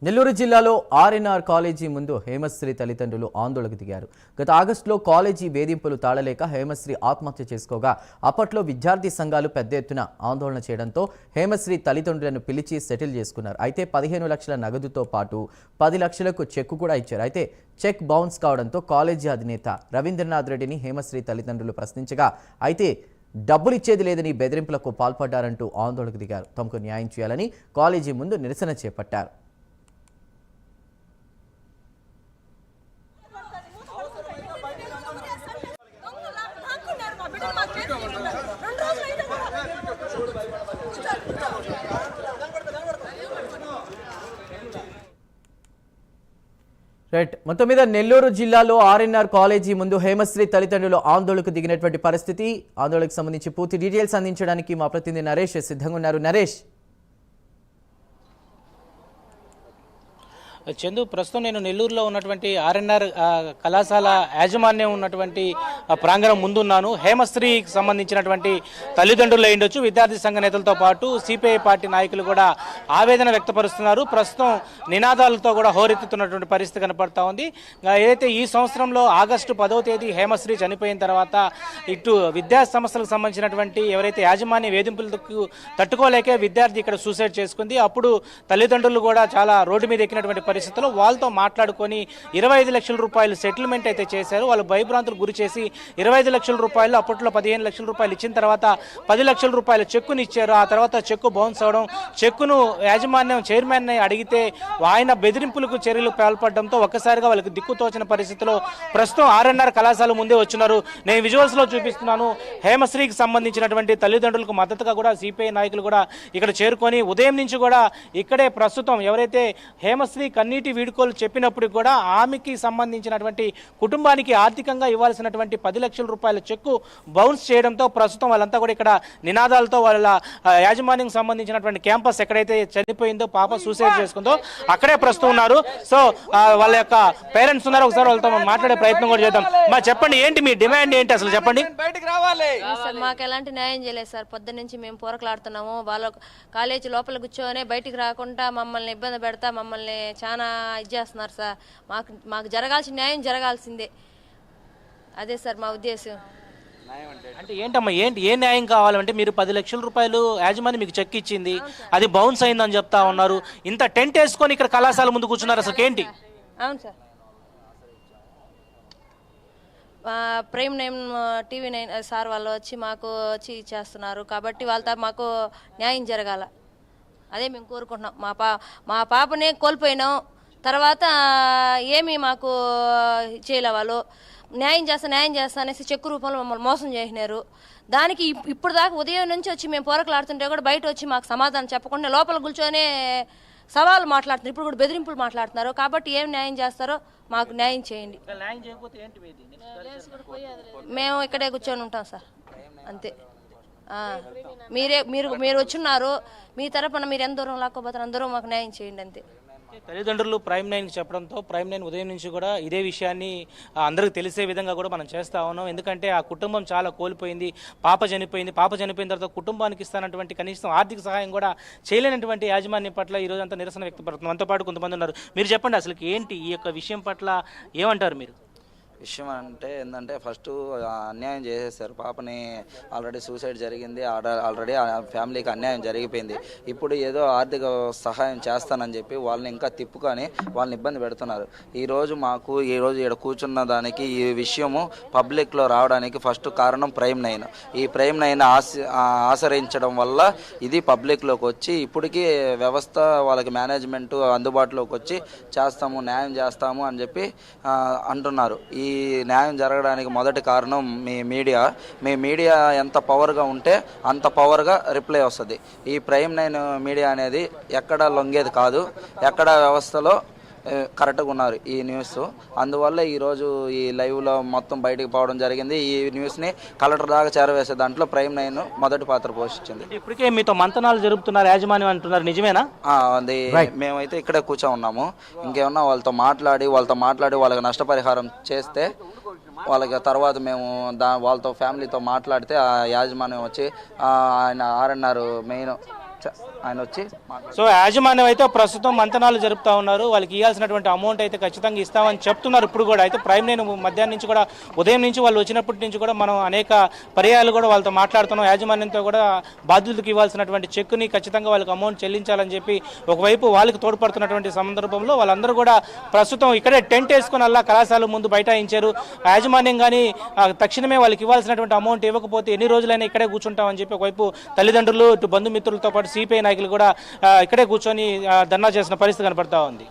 నెల్లూరు జిల్లాలో RNR college ముందు హేమశ్రీ తల్లిదండ్రులు ఆందోళనకు దిగారు. గత ఆగస్టులో కాలేజీ వేధింపులు తాళలేక హేమశ్రీ ఆత్మహత్య చేసుకోగా అప్పట్లో విద్యార్థి సంఘాలు పెద్ద ఎత్తున ఆందోళన చేయడంతో హేమశ్రీ తల్లిదండ్రులను పిలిచి సెటిల్ చేసుకున్నారు. అయితే 15 లక్షల నగదుతో పాటు 10 లక్షలకు చెక్ కూడా ఇచ్చారు. అయితే చెక్ బౌన్స్ కావడంతో కాలేజీ అధినేత రవీంద్రనాథ్ రెడ్డిని హేమశ్రీ తల్లిదండ్రులు ప్రశ్నించగా అయితే డబ్బులు ఇచ్చేది లేదని బెదిరింపులకు పాల్పడ్డారంటూ ఆందోళనకు దిగారు. తమకు న్యాయం చేయాలని కాలేజీ ముందు నిరసన చేపట్టారు. రైట్, మొత్తం మీద నెల్లూరు జిల్లాలో ఆర్ఎన్ఆర్ కాలేజీ ముందు హేమశ్రీ తల్లిదండ్రులు ఆందోళనకు దిగినటువంటి పరిస్థితి. ఆందోళనకు సంబంధించి పూర్తి డీటెయిల్స్ అందించడానికి మా ప్రతినిధి నరేష్ సిద్ధంగా ఉన్నారు. నరేష్, చందు, ప్రస్తుతం నేను నెల్లూరులో ఉన్నటువంటి ఆర్ఎన్ఆర్ కళాశాల యాజమాన్యం ఉన్నటువంటి ప్రాంగణం ముందున్నాను. హేమశ్రీకి సంబంధించినటువంటి తల్లిదండ్రులు అయ్యుండొచ్చు, విద్యార్థి సంఘ నేతలతో పాటు సిపిఐ పార్టీ నాయకులు కూడా ఆవేదన వ్యక్తపరుస్తున్నారు. ప్రస్తుతం నినాదాలతో కూడా హోరెత్తుతున్నటువంటి పరిస్థితి కనపడతా ఉంది. ఏదైతే ఈ సంవత్సరంలో ఆగస్టు 10వ తేదీ హేమశ్రీ చనిపోయిన తర్వాత ఇటు విద్యా సంస్థలకు సంబంధించినటువంటి ఎవరైతే యాజమాన్య వేధింపులకు తట్టుకోలేకే విద్యార్థి ఇక్కడ సూసైడ్ చేసుకుంది. అప్పుడు తల్లిదండ్రులు కూడా చాలా రోడ్డు మీద ఎక్కినటువంటి పరిస్థితుల్లో వాళ్ళతో మాట్లాడుకొని 25 లక్షల రూపాయలు సెటిల్మెంట్ అయితే చేశారు. వాళ్ళు భయభ్రాంతులకు గురి చేసి 25 లక్షల రూపాయలు, అప్పట్లో 15 లక్షల రూపాయలు ఇచ్చిన తర్వాత 10 లక్షల రూపాయల చెక్కుని ఇచ్చారు. ఆ తర్వాత చెక్కు బౌన్స్ అవడం, చెక్కును యాజమాన్యం చైర్మన్ అడిగితే ఆయన బెదిరింపులకు చర్యలు పాల్పడడంతో ఒక్కసారిగా వాళ్ళకి దిక్కుతోచిన పరిస్థితిలో ప్రస్తుతం ఆర్ఎన్ఆర్ కళాశాల ముందే వచ్చినారు. నేను విజువల్స్ లో చూపిస్తున్నాను. హేమశ్రీకి సంబంధించినటువంటి తల్లిదండ్రులకు మద్దతుగా కూడా సిపిఐ నాయకులు కూడా ఇక్కడ చేరుకొని ఉదయం నుంచి కూడా ఇక్కడే ప్రస్తుతం ఎవరైతే హేమశ్రీ కన్నీటి వీడుకోలు చెప్పినప్పుడు కూడా ఆమెకి సంబంధించినటువంటి కుటుంబానికి ఆర్థికంగా ఇవ్వాల్సినటువంటి 10 లక్షల రూపాయల చెక్కు బౌన్స్ చేయడంతో ప్రస్తుతం వాళ్ళంతా కూడా ఇక్కడ నినాదాలతో వాళ్ళ యాజమాన్యం సంబంధించినటువంటి క్యాంపస్ ఎక్కడైతే చనిపోయిందో, పాప సూసైడ్ చేసుకుందో అక్కడే ప్రస్తుతం ఉన్నారు. సో వాళ్ళ యొక్క పేరెంట్స్ ఉన్నారు, ఒకసారి వాళ్ళతో మాట్లాడే ప్రయత్నం కూడా చేద్దాం. మా చెప్పండి, ఏంటి మీ డిమాండ్ ఏంటి అసలు చెప్పండి. మాకు ఎలాంటి న్యాయం చేయలేదు సార్. పొద్దున్న నుంచి మేము పోరకలాడుతున్నాము. వాళ్ళ కాలేజీ లోపల కూర్చొని బయటికి రాకుండా మమ్మల్ని ఇబ్బంది పెడతా మమ్మల్ని చాలా ఇది చేస్తున్నారు సార్. మాకు జరగాల్సిన న్యాయం జరగాల్సిందే. అదే సార్ మా ఉద్దేశం. అంటే ఏంటమ్మా, ఏ న్యాయం కావాలంటే మీరు 10 లక్షల రూపాయలు యాజమాన్యం మీకు చెక్ ఇచ్చింది, అది బౌన్స్ అయిందని చెప్తా ఉన్నారు. ఇంత టెంట్ వేసుకొని ఇక్కడ కళాశాల ముందు కూర్చున్నారు, అసలు ఏంటి? అవును సార్, ప్రైమ్ 9 టీవీ 9 సార్ వాళ్ళు వచ్చి మాకు వచ్చి చేస్తున్నారు కాబట్టి వాళ్ళతో మాకు న్యాయం జరగాల. అదే మేము కోరుకుంటున్నాం. మా పాపనే కోల్పోయినాం, తర్వాత ఏమి మాకు చేయలే. వాళ్ళు న్యాయం చేస్తా అనేసి చెక్కు రూపంలో మమ్మల్ని మోసం చేసినారు. దానికి ఇప్పుడు దాకా ఉదయం నుంచి వచ్చి మేము పోరకలాడుతుంటే కూడా బయట వచ్చి మాకు సమాధానం చెప్పకుండా లోపల కూర్చొనే సవాళ్ళు మాట్లాడుతున్నారు. ఇప్పుడు కూడా బెదిరింపులు మాట్లాడుతున్నారు. కాబట్టి ఏం న్యాయం చేస్తారో మాకు న్యాయం చేయండి. మేము ఇక్కడే కూర్చొని ఉంటాం సార్, అంతే. మీరు వచ్చున్నారు, మీ తరపున మీరు ఎంత దూరం లాక్కోపోతారు, అందరూ మాకు న్యాయం చేయండి, అంతే. తల్లిదండ్రులు ప్రైమ్ 9కి చెప్పడంతో ప్రైమ్ 9 ఉదయం నుంచి కూడా ఇదే విషయాన్ని అందరికి తెలిసే విధంగా కూడా మనం చేస్తా ఉన్నాం. ఎందుకంటే ఆ కుటుంబం చాలా కోల్పోయింది, పాప చనిపోయింది. పాప చనిపోయిన తర్వాత కుటుంబానికి ఇస్తానటువంటి కనీసం ఆర్థిక సహాయం కూడా చేయలేనటువంటి యాజమాన్యం పట్ల ఈ రోజు అంతా నిరసన వ్యక్తపడుతున్నాం. మనతో పాటు కొంతమంది ఉన్నారు. మీరు చెప్పండి, అసలు ఏంటి ఈ యొక్క విషయం పట్ల ఏమంటారు మీరు? విషయం అంటే ఏంటంటే ఫస్ట్ అన్యాయం చేసేసారు. పాపని ఆల్రెడీ సూసైడ్ జరిగింది, ఆల్రెడీ ఆ ఫ్యామిలీకి అన్యాయం జరిగిపోయింది. ఇప్పుడు ఏదో ఆర్థిక సహాయం చేస్తానని చెప్పి వాళ్ళని ఇంకా తిప్పుకొని వాళ్ళని ఇబ్బంది పెడుతున్నారు. ఈరోజు ఇక్కడ కూర్చున్న దానికి ఈ విషయము పబ్లిక్లో రావడానికి ఫస్ట్ కారణం ప్రైమ్ 9. ఈ ప్రైమ్ 9 ఆశ్రయించడం వల్ల ఇది పబ్లిక్లోకి వచ్చి ఇప్పటికీ వ్యవస్థ వాళ్ళకి మేనేజ్మెంట్ అందుబాటులోకి వచ్చి చేస్తాము, న్యాయం చేస్తాము అని చెప్పి అంటున్నారు. ఈ న్యాయం జరగడానికి మొదటి కారణం మీ మీడియా ఎంత పవర్గా ఉంటే అంత పవర్గా రిప్లై వస్తుంది. ఈ ప్రైమ్ 9 మీడియా అనేది ఎక్కడ లొంగేది కాదు, ఎక్కడ వ్యవస్థలో కరెక్ట్గా ఉన్నారు ఈ న్యూస్. అందువల్ల ఈరోజు ఈ లైవ్లో మొత్తం బయటకు పోవడం జరిగింది. ఈ న్యూస్ని కలెక్టర్ దాకా చేరవేసే దాంట్లో ప్రైమ్ 9 మొదటి పాత్ర పోషించింది. ఇప్పటికే మీతో మంతనాలు జరుపుతున్నారు యాజమాన్యం అంటున్నారు, నిజమేనా? అది మేమైతే ఇక్కడే కూర్చో ఉన్నాము. ఇంకేమన్నా వాళ్ళతో మాట్లాడి వాళ్ళకి నష్టపరిహారం చేస్తే వాళ్ళకి తర్వాత మేము వాళ్ళతో ఫ్యామిలీతో మాట్లాడితే ఆ యాజమాన్యం వచ్చి ఆయన ఆర్ఎన్ఆర్ మెయిన్ ఆయన వచ్చి సో యాజమాన్యం అయితే ప్రస్తుతం మంతనాలు జరుపుతా ఉన్నారు. వాళ్ళకి ఇవ్వాల్సినటువంటి అమౌంట్ అయితే ఖచ్చితంగా ఇస్తామని చెప్తున్నారు ఇప్పుడు కూడా. అయితే నేను మధ్యాహ్నం నుంచి కూడా ఉదయం నుంచి వాళ్ళు వచ్చినప్పటి నుంచి కూడా మనం అనేక పర్యాయాలు కూడా వాళ్ళతో మాట్లాడుతున్నాం. యాజమాన్యంతో కూడా బాధ్యులకు ఇవ్వాల్సినటువంటి చెక్కుని ఖచ్చితంగా వాళ్ళకి అమౌంట్ చెల్లించాలని చెప్పి ఒకవైపు వాళ్ళకి తోడ్పడుతున్నటువంటి సందర్భంలో వాళ్ళందరూ కూడా ప్రస్తుతం ఇక్కడే టెంట్ వేసుకుని అలా కళాశాల ముందు బైఠాయించారు. యాజమాన్యం కానీ తక్షణమే వాళ్ళకి ఇవ్వాల్సినటువంటి అమౌంట్ ఇవ్వకపోతే ఎన్ని రోజులైనా ఇక్కడే కూర్చుంటామని చెప్పి ఒకవైపు తల్లిదండ్రులు, ఇటు బంధుమిత్రులతో పాటు సిపిఐ నాయకులు కూడా ఇక్కడే కూర్చొని ధర్నా చేసిన పరిస్థితి కనపడతా ఉంది.